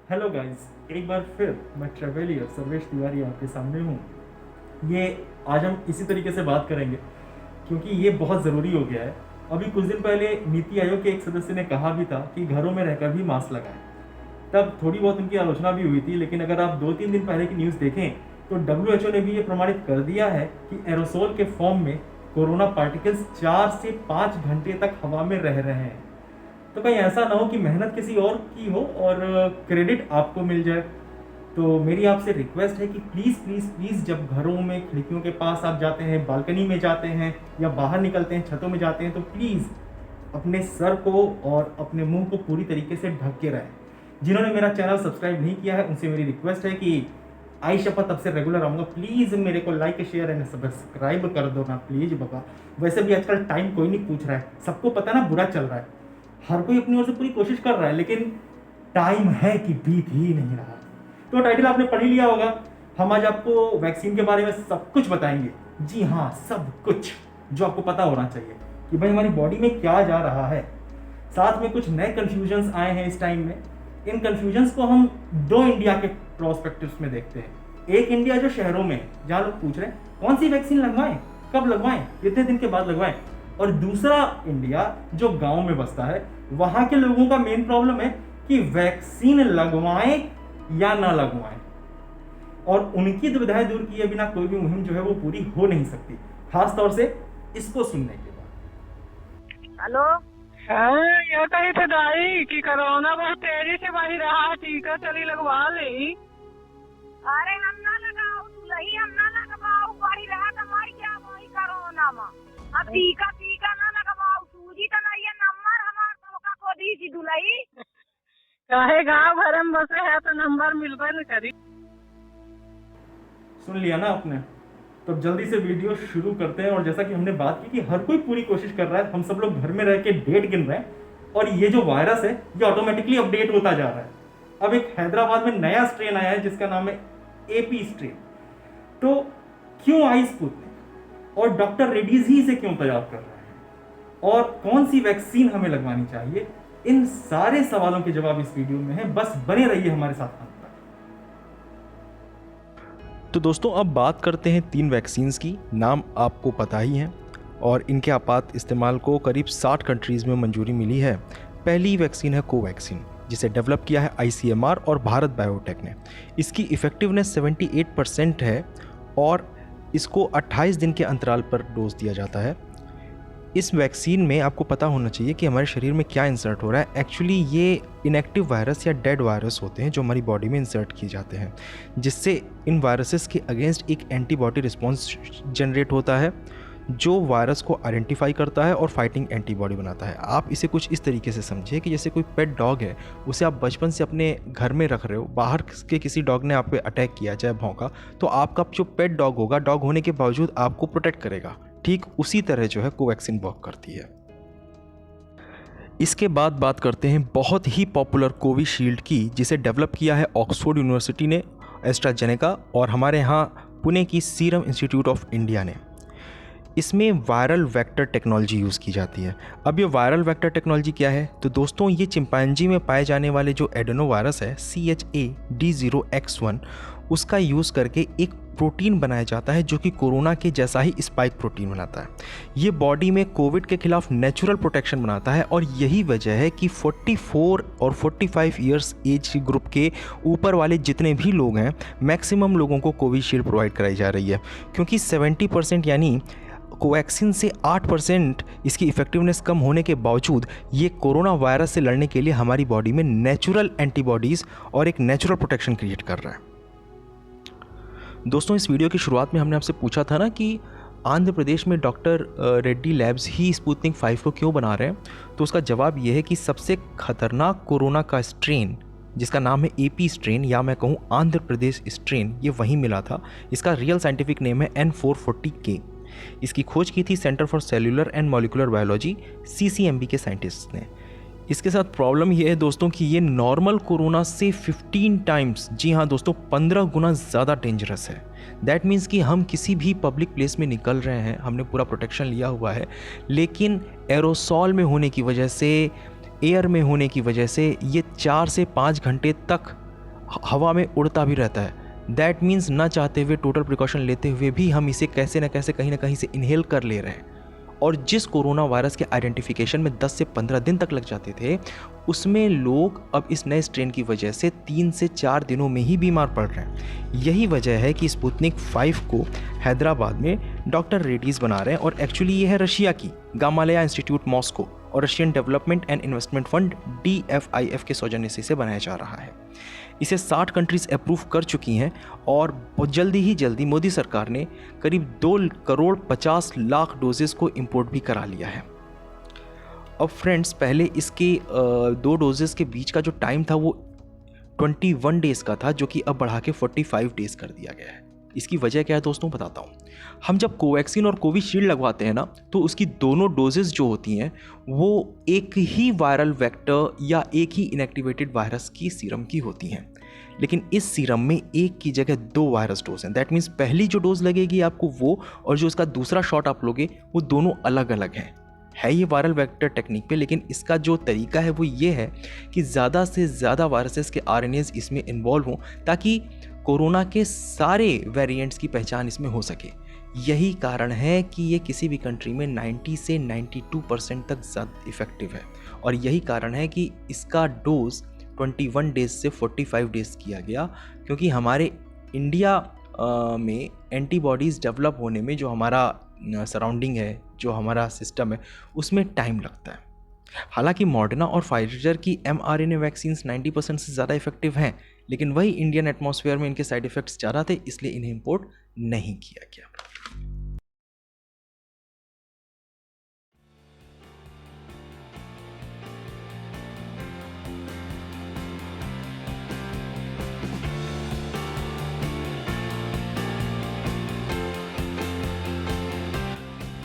Hello guys, एक बार फिर मैं ट्रेवलियर सर्वेश तिवारी आपके सामने हूँ। ये आज हम इसी तरीके से बात करेंगे क्योंकि ये बहुत ज़रूरी हो गया है। अभी कुछ दिन पहले नीति आयोग के एक सदस्य ने कहा भी था कि घरों में रहकर भी मास्क लगाएं। तब थोड़ी बहुत उनकी आलोचना भी हुई थी, लेकिन अगर आप 2-3 दिन पहले की न्यूज़ देखें तो डब्ल्यू ने भी ये प्रमाणित कर दिया है कि एरोसोल के फॉर्म में कोरोना पार्टिकल्स 4 से 5 घंटे तक हवा में रह रहे हैं। तो कहीं ऐसा ना हो कि मेहनत किसी और की हो और क्रेडिट आपको मिल जाए। तो मेरी आपसे रिक्वेस्ट है कि प्लीज़ प्लीज़ प्लीज़, जब घरों में खिड़कियों के पास आप जाते हैं, बालकनी में जाते हैं या बाहर निकलते हैं, छतों में जाते हैं, तो प्लीज़ अपने सर को और अपने मुंह को पूरी तरीके से ढक के रहें। जिन्होंने मेरा चैनल सब्सक्राइब नहीं किया है उनसे मेरी रिक्वेस्ट है कि आई शपथ अब से रेगुलर आऊँगा, प्लीज़ मेरे को लाइक शेयर एंड सब्सक्राइब कर दो ना प्लीज़ बाबा। वैसे भी आजकल टाइम कोई नहीं पूछ रहा है, सबको पता ना बुरा चल रहा है, हर कोई अपनी ओर से पूरी कोशिश कर रहा है, लेकिन टाइम है कि बीत ही नहीं रहा। तो टाइटल आपने पढ़ ही लिया होगा। हम आज आपको वैक्सीन के बारे में सब कुछ बताएंगे। जी हाँ, सब कुछ जो आपको पता होना चाहिए कि भाई हमारी बॉडी में क्या जा रहा है। साथ में कुछ नए कन्फ्यूजन्स आए हैं इस टाइम में। इन कन्फ्यूजन्स को हम दो इंडिया के प्रोस्पेक्टिव्स में देखते हैं। एक इंडिया जो शहरों में है, जहाँ लोग पूछ रहे हैं कौन सी वैक्सीन लगवाएं, कब लगवाएं, कितने दिन के बाद लगवाएं, और दूसरा इंडिया जो गांव में बसता है, वहां के लोगों का मेन प्रॉब्लम है कि वैक्सीन लगवाएं या ना लगवाएं, और उनकी दुविधाएं दूर किए बिना कोई भी मुहिम जो है वो पूरी हो नहीं सकती, खास तौर से इसको सुनने के बाद। हेलो। हाँ, ये कही थे दाई कि कोरोना बहुत तेजी से बढ़ रहा है, टीका चली लगवा ली। अरे हम ना लगाओ दुलही, हम ना लगाओ, बढ़ी रहा हमारी क्या वही कोरोना में। अब टीका टीका ना लगाओ, सूजी तो नहीं है, नंबर हमार सबका को दी थी दुलही। काहे गाँव भर में बसे है तो नंबर मिलबे न करी। सुन लिया ना आपने, तो जल्दी से वीडियो शुरू करते हैं। और जैसा कि हमने बात की कि हर कोई पूरी कोशिश कर रहा है, हम सब लोग घर में रह के डेट गिन रहे हैं, और ये जो वायरस है ये ऑटोमेटिकली अपडेट होता जा रहा है। अब एक हैदराबाद में नया स्ट्रेन आया है जिसका नाम है एपी स्ट्रेन। तो क्यों आई स्पुतनिक, और डॉक्टर रेड्डीज ही इसे क्यों तैयार कर रहे हैं, और कौन सी वैक्सीन हमें लगवानी चाहिए, इन सारे सवालों के जवाब इस वीडियो में है। बस बने रहिए हमारे साथ। तो दोस्तों, अब बात करते हैं 3 वैक्सीन्स की। नाम आपको पता ही है और इनके आपात इस्तेमाल को करीब 60 कंट्रीज़ में मंजूरी मिली है। पहली वैक्सीन है कोवैक्सीन, जिसे डेवलप किया है ICMR और भारत बायोटेक ने। इसकी इफ़ेक्टिवनेस 78% है और इसको 28 दिन के अंतराल पर डोज दिया जाता है। इस वैक्सीन में आपको पता होना चाहिए कि हमारे शरीर में क्या इंसर्ट हो रहा है। एक्चुअली ये इनएक्टिव वायरस या डेड वायरस होते हैं जो हमारी बॉडी में इंसर्ट किए जाते हैं, जिससे इन वायरसेस के अगेंस्ट एक एंटीबॉडी रिस्पॉन्स जनरेट होता है जो वायरस को आइडेंटिफाई करता है और फाइटिंग एंटीबॉडी बनाता है। आप इसे कुछ इस तरीके से समझिए कि जैसे कोई पेट डॉग है, उसे आप बचपन से अपने घर में रख रहे हो, बाहर के किसी डॉग ने आप पे अटैक किया, चाहे भौंका, तो आपका जो पेट डॉग होगा, डॉग होने के बावजूद आपको प्रोटेक्ट करेगा। ठीक उसी तरह जो है कोवैक्सीन वर्क करती है। इसके बाद बात करते हैं बहुत ही पॉपुलर कोविशील्ड की, जिसे डेवलप किया है ऑक्सफोर्ड यूनिवर्सिटी ने, एस्ट्राजेनेका, और हमारे यहाँ पुणे की सीरम इंस्टीट्यूट ऑफ इंडिया ने। इसमें वायरल वेक्टर टेक्नोलॉजी यूज़ की जाती है। अब ये वायरल वेक्टर टेक्नोलॉजी क्या है, तो दोस्तों ये चिंपैंजी में पाए जाने वाले जो एडेनो वायरस है CHAD0X1, उसका यूज़ करके एक प्रोटीन बनाया जाता है जो कि कोरोना के जैसा ही स्पाइक प्रोटीन बनाता है। ये बॉडी में कोविड के खिलाफ नेचुरल प्रोटेक्शन बनाता है, और यही वजह है कि 44 और 45 इयर्स एज ग्रुप के ऊपर वाले जितने भी लोग हैं, मैक्सिमम लोगों को कोविशील्ड प्रोवाइड कराई जा रही है, क्योंकि 70% यानी कोवैक्सीन से 8% इसकी इफ़ेक्टिवनेस कम होने के बावजूद ये कोरोना वायरस से लड़ने के लिए हमारी बॉडी में नेचुरल एंटीबॉडीज़ और एक नेचुरल प्रोटेक्शन क्रिएट कर रहा है। दोस्तों, इस वीडियो की शुरुआत में हमने आपसे पूछा था ना कि आंध्र प्रदेश में डॉक्टर रेड्डी लैब्स ही स्पुतनिक 5 को क्यों बना रहे हैं, तो उसका जवाब ये है कि सबसे खतरनाक कोरोना का स्ट्रेन, जिसका नाम है एपी स्ट्रेन, या मैं कहूँ आंध्र प्रदेश स्ट्रेन, ये वहीं मिला था। इसका रियल साइंटिफिक नेम है N440K। इसकी खोज की थी centre for cellular and molecular biology CCMB के साइंटिस्ट ने। इसके साथ प्रॉब्लम ये है दोस्तों कि ये नॉर्मल कोरोना से 15 टाइम्स, जी हाँ दोस्तों, 15 गुना ज़्यादा डेंजरस है। दैट मीन्स कि हम किसी भी पब्लिक प्लेस में निकल रहे हैं, हमने पूरा प्रोटेक्शन लिया हुआ है, लेकिन एरोसॉल में होने की वजह से, एयर में होने की वजह से ये 4 से 5 घंटे तक हवा में उड़ता भी रहता है। दैट मीन्स ना चाहते हुए, टोटल प्रिकॉशन लेते हुए भी हम इसे कैसे न कैसे कहीं ना कहीं से इनहेल कर ले रहे हैं। और जिस कोरोना वायरस के आइडेंटिफिकेशन में 10 से 15 दिन तक लग जाते थे, उसमें लोग अब इस नए स्ट्रेन की वजह से 3 से 4 दिनों में ही बीमार पड़ रहे हैं। यही वजह है कि स्पुतनिक 5 को हैदराबाद में डॉक्टर रेड्डीज बना रहे हैं, और एक्चुअली ये है रशिया की गामालेया इंस्टीट्यूट मॉस्को और Russian development and investment fund DFIF के सौजन्य से बनाया जा रहा है। इसे 60 कंट्रीज अप्रूव कर चुकी हैं, और बहुत जल्दी मोदी सरकार ने करीब 2 करोड़ 50 लाख डोजेस को इंपोर्ट भी करा लिया है। अब फ्रेंड्स, पहले इसके 2 डोजेस के बीच का जो टाइम था वो 21 डेज़ का था, जो कि अब बढ़ा के 45 डेज़ कर दिया गया है। इसकी वजह क्या है दोस्तों, बताता हूँ। हम जब कोवैक्सीन और कोविशील्ड लगवाते हैं ना, तो उसकी दोनों डोजेस जो होती हैं वो एक ही वायरल वेक्टर या एक ही इनएक्टिवेटेड वायरस की सीरम की होती हैं। लेकिन इस सीरम में एक की जगह 2 वायरस डोज हैं। दैट मीन्स पहली जो डोज लगेगी आपको वो, और जो उसका दूसरा शॉट आप लोगे, वो दोनों अलग अलग हैं। है ये वायरल वेक्टर टेक्निक पे, लेकिन इसका जो तरीका है वो ये है कि ज़्यादा से ज़्यादा वायरसेस के RNAs इसमें इन्वॉल्व हों, ताकि कोरोना के सारे वेरिएंट्स की पहचान इसमें हो सके। यही कारण है कि ये किसी भी कंट्री में 90 से 92% तक ज़्यादा इफ़ेक्टिव है, और यही कारण है कि इसका डोज 21 डेज़ से 45 डेज़ किया गया, क्योंकि हमारे इंडिया में एंटीबॉडीज़ डेवलप होने में जो हमारा सराउंडिंग है, जो हमारा सिस्टम है, उसमें टाइम लगता है। हालांकि मॉडर्ना और फाइजर की mRNA वैक्सीन्स 90% से ज़्यादा इफेक्टिव हैं, लेकिन वही इंडियन एटमॉस्फेयर में इनके साइड इफ़ेक्ट्स ज़्यादा थे, इसलिए इन्हें इंपोर्ट नहीं किया गया।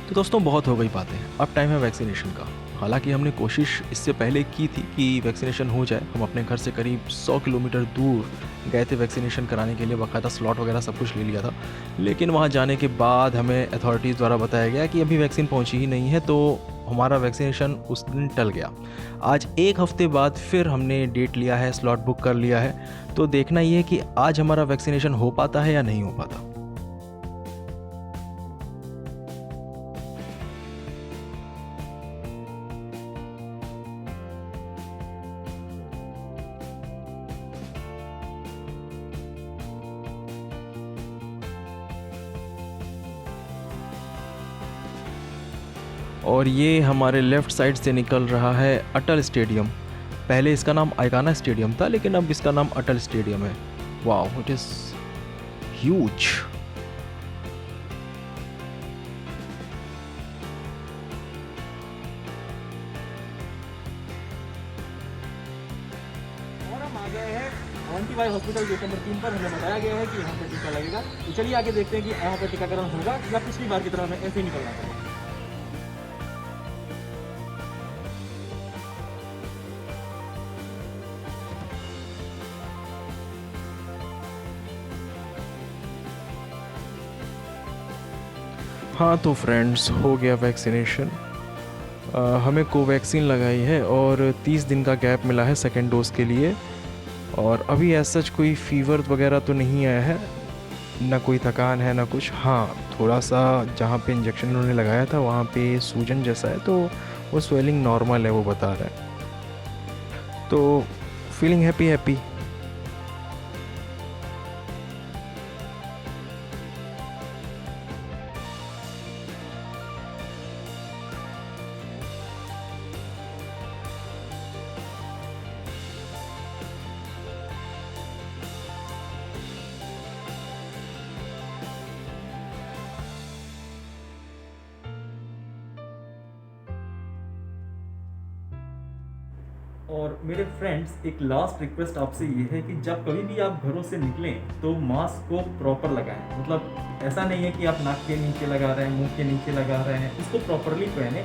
तो दोस्तों, बहुत हो गई बातें, अब टाइम है वैक्सीनेशन का। हालांकि हमने कोशिश इससे पहले की थी कि वैक्सीनेशन हो जाए। हम अपने घर से करीब 100 किलोमीटर दूर गए थे वैक्सीनेशन कराने के लिए, बाकायदा स्लॉट वगैरह सब कुछ ले लिया था। लेकिन वहां जाने के बाद हमें अथॉरिटीज़ द्वारा बताया गया कि अभी वैक्सीन पहुंची ही नहीं है, तो हमारा वैक्सीनेशन उस दिन टल गया। आज 1 हफ्ते बाद फिर हमने डेट लिया है, स्लॉट बुक कर लिया है, तो देखना ये है कि आज हमारा वैक्सीनेशन हो पाता है या नहीं हो पाता। और ये हमारे लेफ़्ट साइड से निकल रहा है अटल स्टेडियम। पहले इसका नाम आइकाना स्टेडियम था, लेकिन अब इसका नाम अटल स्टेडियम है। Wow, it is huge. और हम आ गए हैं ऑन्टीवाई हॉस्पिटल गेट नंबर 3 पर। हमें बताया गया है कि यहाँ पर टीका लगेगा, तो चलिए आगे देखते हैं कि यहाँ पर टीकाकरण होगा या पिछली बार की तरह हमें ऐसे ही निकलना पड़ेगा। हाँ तो फ्रेंड्स, हो गया वैक्सीनेशन। हमें कोवैक्सीन लगाई है और 30 दिन का गैप मिला है सेकेंड डोज के लिए। और अभी ऐसा कोई फीवर वगैरह तो नहीं आया है, ना कोई थकान है ना कुछ। हाँ, थोड़ा सा जहाँ पे इंजेक्शन उन्होंने लगाया था वहाँ पे सूजन जैसा है, तो वो स्वेलिंग नॉर्मल है, वो बता रहे हैं। तो फीलिंग हैप्पी। और मेरे फ्रेंड्स, एक लास्ट रिक्वेस्ट आपसे ये है कि जब कभी भी आप घरों से निकलें तो मास्क को प्रॉपर लगाएं। मतलब ऐसा नहीं है कि आप नाक के नीचे लगा रहे हैं, मुंह के नीचे लगा रहे हैं, इसको प्रॉपरली पहने,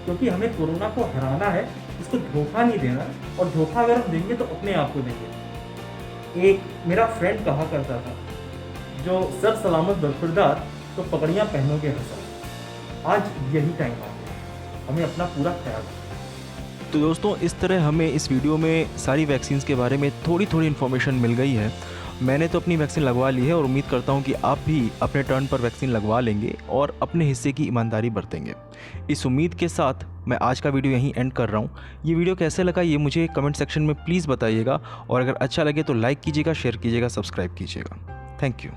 क्योंकि हमें कोरोना को हराना है, इसको धोखा नहीं देना। और धोखा अगर हम देंगे तो अपने आप को देंगे। एक मेरा फ्रेंड कहा करता था, जो सर सलामत बरखुरदार तो पगड़ियाँ पहनोगे हर साल। आज यही टाइम आ गया, हमें अपना पूरा ख्याल रखना। तो दोस्तों इस तरह हमें इस वीडियो में सारी वैक्सीन्स के बारे में थोड़ी थोड़ी इन्फॉर्मेशन मिल गई है। मैंने तो अपनी वैक्सीन लगवा ली है और उम्मीद करता हूं कि आप भी अपने टर्न पर वैक्सीन लगवा लेंगे और अपने हिस्से की ईमानदारी बरतेंगे। इस उम्मीद के साथ मैं आज का वीडियो यहीं एंड कर रहा हूं। ये वीडियो कैसे लगा ये मुझे कमेंट सेक्शन में प्लीज़ बताइएगा और अगर अच्छा लगे तो लाइक कीजिएगा, शेयर कीजिएगा, सब्सक्राइब कीजिएगा। Thank you.